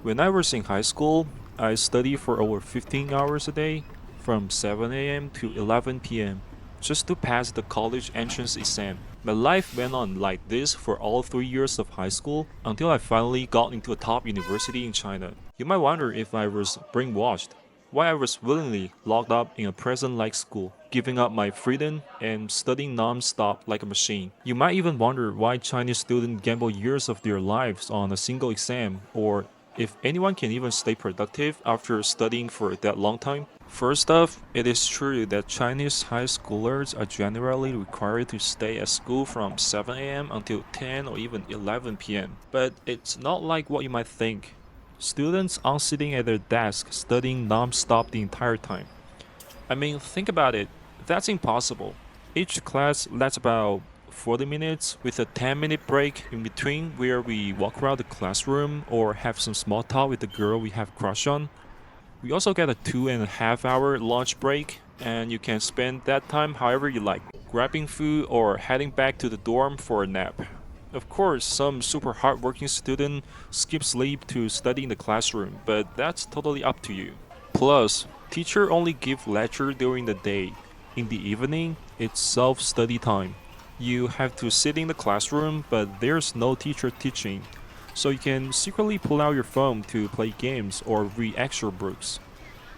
When I was in high school, I studied for over 15 hours a day, from 7 a.m. to 11 p.m., just to pass the college entrance exam. My life went on like this for all 3 years of high school until I finally got into a top university in China. You might wonder if I was brainwashed, why I was willingly locked up in a prison-like school, giving up my freedom and studying non-stop like a machine. You might even wonder why Chinese students gamble years of their lives on a single exam, or if anyone can even stay productive after studying for that long time. First off, it is true that Chinese high schoolers are generally required to stay at school from 7 a.m. until 10 or even 11 p.m. But it's not like what you might think. Students aren't sitting at their desks studying non-stop the entire time. I mean, think about it. That's impossible. Each class lasts about 40 minutes with a 10-minute break in between where we walk around the classroom or have some small talk with the girl we have crush on. We also get a 2.5 hour lunch break, and you can spend that time however you like, grabbing food or heading back to the dorm for a nap. Of course, some super hardworking student skip sleep to study in the classroom, but that's totally up to you. Plus, teacher only give lecture during the day. In the evening, it's self-study time. You have to sit in the classroom, but there's no teacher teaching, so you can secretly pull out your phone to play games or read extra books.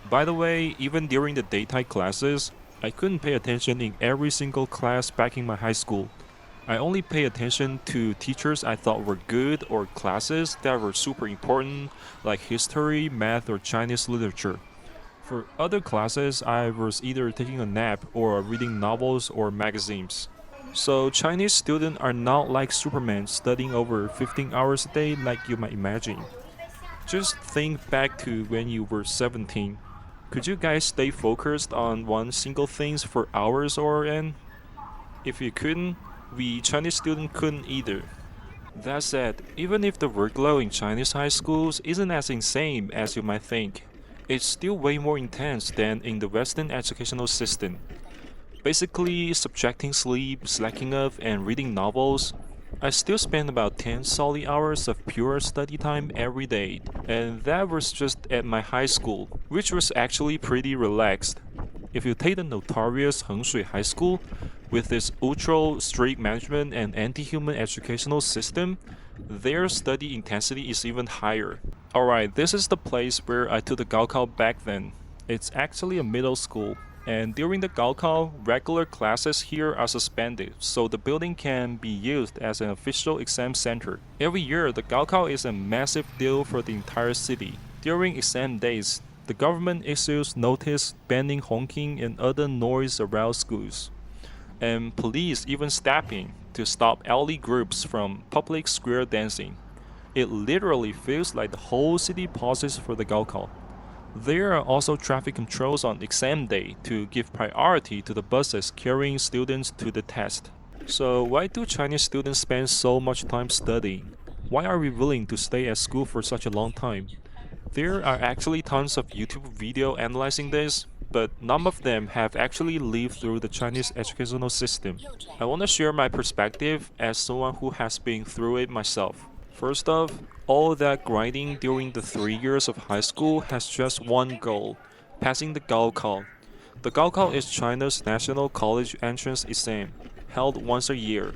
By the way, even during the daytime classes, I couldn't pay attention in every single class back in my high school. I only pay attention to teachers I thought were good or classes that were super important, like history, math, or Chinese literature. For other classes, I was either taking a nap or reading novels or magazines. So Chinese students are not like Superman studying over 15 hours a day like you might imagine. Just think back to when you were 17. Could you guys stay focused on one single thing for hours or end? If you couldn't, we Chinese students couldn't either. That said, even if the workload in Chinese high schools isn't as insane as you might think, it's still way more intense than in the Western educational system. Basically, subtracting sleep, slacking off, and reading novels, I still spend about 10 solid hours of pure study time every day, and that was just at my high school, which was actually pretty relaxed. If you take the notorious Hengshui High School, with its ultra strict management and anti-human educational system, their study intensity is even higher. Alright, this is the place where I took the Gaokao back then. It's actually a middle school, and during the Gaokao, regular classes here are suspended, so the building can be used as an official exam center. Every year, the Gaokao is a massive deal for the entire city. During exam days, the government issues notice banning honking and other noise around schools, and police even step in to stop elderly groups from public square dancing. It literally feels like the whole city pauses for the Gaokao. There are also traffic controls on exam day to give priority to the buses carrying students to the test. So why do Chinese students spend so much time studying? Why are we willing to stay at school for such a long time? There are actually tons of YouTube video analyzing this, but none of them have actually lived through the Chinese educational system. I want to share my perspective as someone who has been through it myself. First off, all that grinding during the 3 years of high school has just one goal: passing the Gaokao. The Gaokao is China's national college entrance exam, held once a year.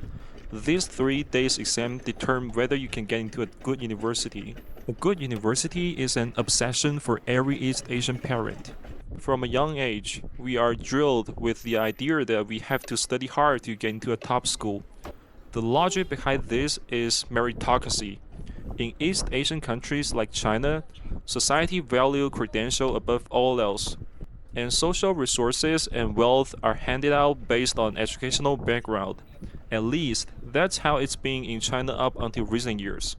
This 3 days exam determine whether you can get into a good university. A good university is an obsession for every East Asian parent. From a young age, we are drilled with the idea that we have to study hard to get into a top school. The logic behind this is meritocracy. In East Asian countries like China, society value credential above all else, and social resources and wealth are handed out based on educational background. At least, that's how it's been in China up until recent years.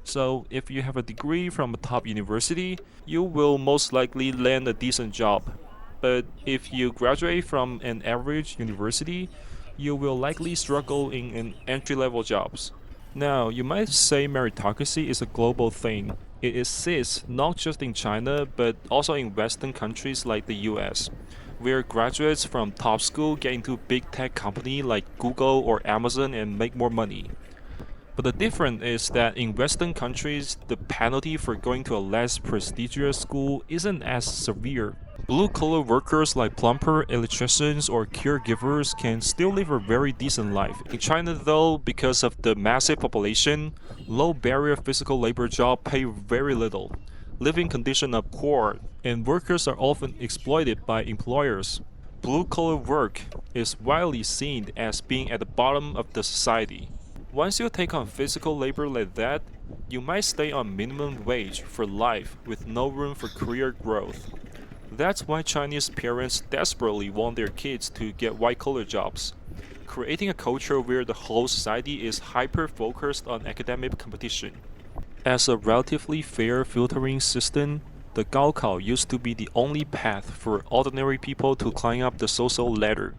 So, if you have a degree from a top university, you will most likely land a decent job. But if you graduate from an average university, you will likely struggle in an entry-level jobs. Now, you might say meritocracy is a global thing. It exists not just in China, but also in Western countries like the US, where graduates from top school get into big tech company like Google or Amazon and make more money. But the difference is that in Western countries, the penalty for going to a less prestigious school isn't as severe. Blue-collar workers like plumber, electricians, or caregivers can still live a very decent life. In China, though, because of the massive population, low-barrier physical labor jobs pay very little. Living conditions are poor, and workers are often exploited by employers. Blue-collar work is widely seen as being at the bottom of the society. Once you take on physical labor like that, you might stay on minimum wage for life with no room for career growth. That's why Chinese parents desperately want their kids to get white-collar jobs, creating a culture where the whole society is hyper-focused on academic competition. As a relatively fair filtering system, the Gaokao used to be the only path for ordinary people to climb up the social ladder.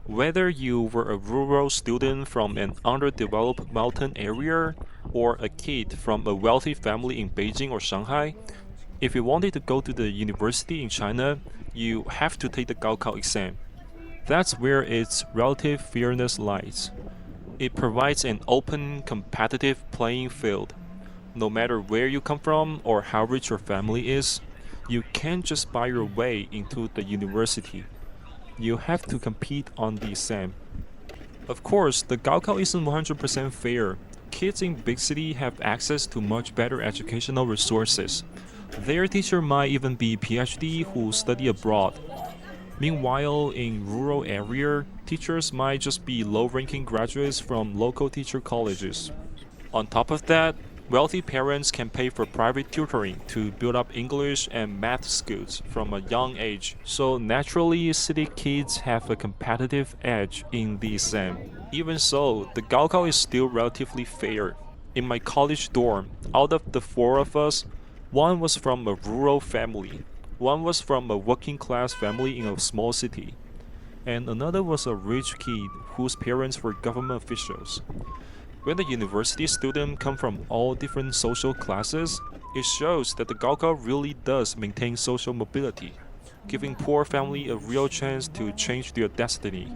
Whether you were a rural student from an underdeveloped mountain area or a kid from a wealthy family in Beijing or Shanghai, if you wanted to go to the university in China, you have to take the Gaokao exam. That's where its relative fairness lies. It provides an open, competitive playing field. No matter where you come from or how rich your family is, you can't just buy your way into the university. You have to compete on the exam. Of course, the Gaokao isn't 100% fair. Kids in big city have access to much better educational resources. Their teacher might even be PhD who study abroad. Meanwhile, in rural area, teachers might just be low-ranking graduates from local teacher colleges. On top of that, wealthy parents can pay for private tutoring to build up English and math skills from a young age. So naturally, city kids have a competitive edge in the exam. Even so, the Gaokao is still relatively fair. In my college dorm, out of the four of us, one was from a rural family, one was from a working class family in a small city, and another was a rich kid whose parents were government officials. When the university students come from all different social classes, it shows that the Gaokao really does maintain social mobility, giving poor families a real chance to change their destiny.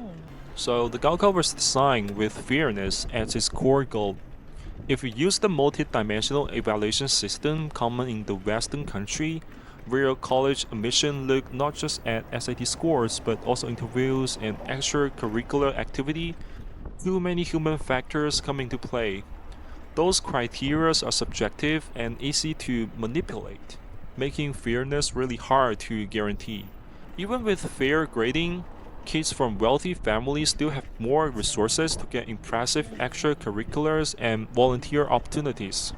So the Gaokao was designed with fairness as its core goal. If you use the multi-dimensional evaluation system common in the Western country, where college admission look not just at SAT scores but also interviews and extracurricular activity, too many human factors come into play. Those criteria are subjective and easy to manipulate, making fairness really hard to guarantee. Even with fair grading, kids from wealthy families still have more resources to get impressive extracurriculars and volunteer opportunities,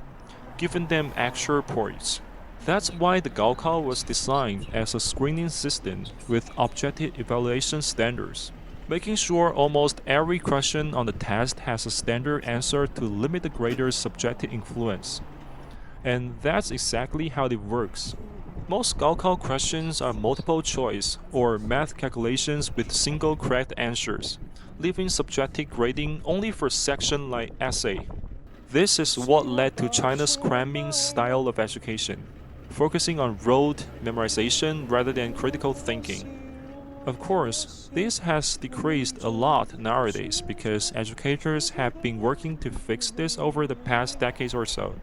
giving them extra points. That's why the Gaokao was designed as a screening system with objective evaluation standards, making sure almost every question on the test has a standard answer to limit the grader's subjective influence. And that's exactly how it works. Most Gaokao questions are multiple choice or math calculations with single correct answers, leaving subjective grading only for sections like essay. This is what led to China's cramming style of education, focusing on rote memorization rather than critical thinking. Of course, this has decreased a lot nowadays because educators have been working to fix this over the past decades or so.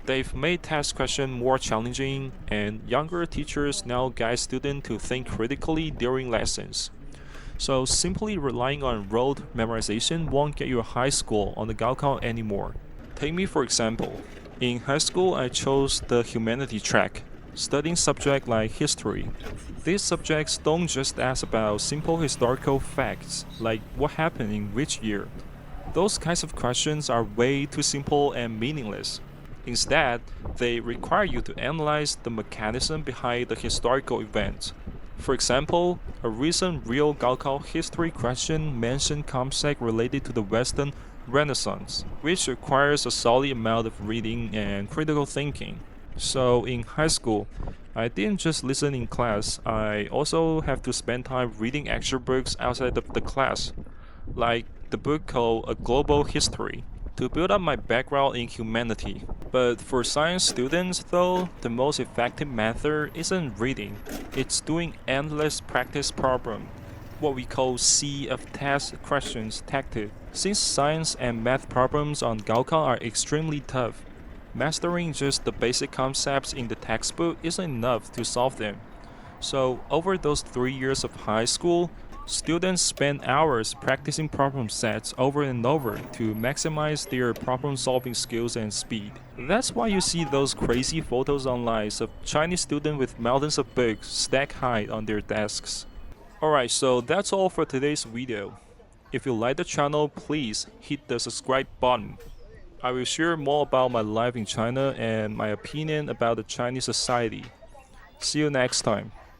They've made test questions more challenging, and younger teachers now guide students to think critically during lessons. So simply relying on rote memorization won't get you a high score on the Gaokao anymore. Take me for example. In high school, I chose the humanity track, studying subjects like history. These subjects don't just ask about simple historical facts, like what happened in which year. Those kinds of questions are way too simple and meaningless. Instead, they require you to analyze the mechanism behind the historical event. For example, a recent real Gaokao history question mentioned concepts related to the Western Renaissance, which requires a solid amount of reading and critical thinking. So in high school, I didn't just listen in class, I also have to spend time reading extra books outside of the class, like the book called A Global History, to build up my background in humanity. But for science students, though, the most effective method isn't reading, it's doing endless practice problem. what we call sea of test questions tactic. Since science and math problems on Gaokao are extremely tough, mastering just the basic concepts in the textbook isn't enough to solve them. So, over those 3 years of high school, students spend hours practicing problem sets over and over to maximize their problem solving skills and speed. That's why you see those crazy photos online of Chinese students with mountains of books stacked high on their desks. Alright, so that's all for today's video. If you like the channel, please hit the subscribe button. I will share more about my life in China and my opinion about the Chinese society. See you next time.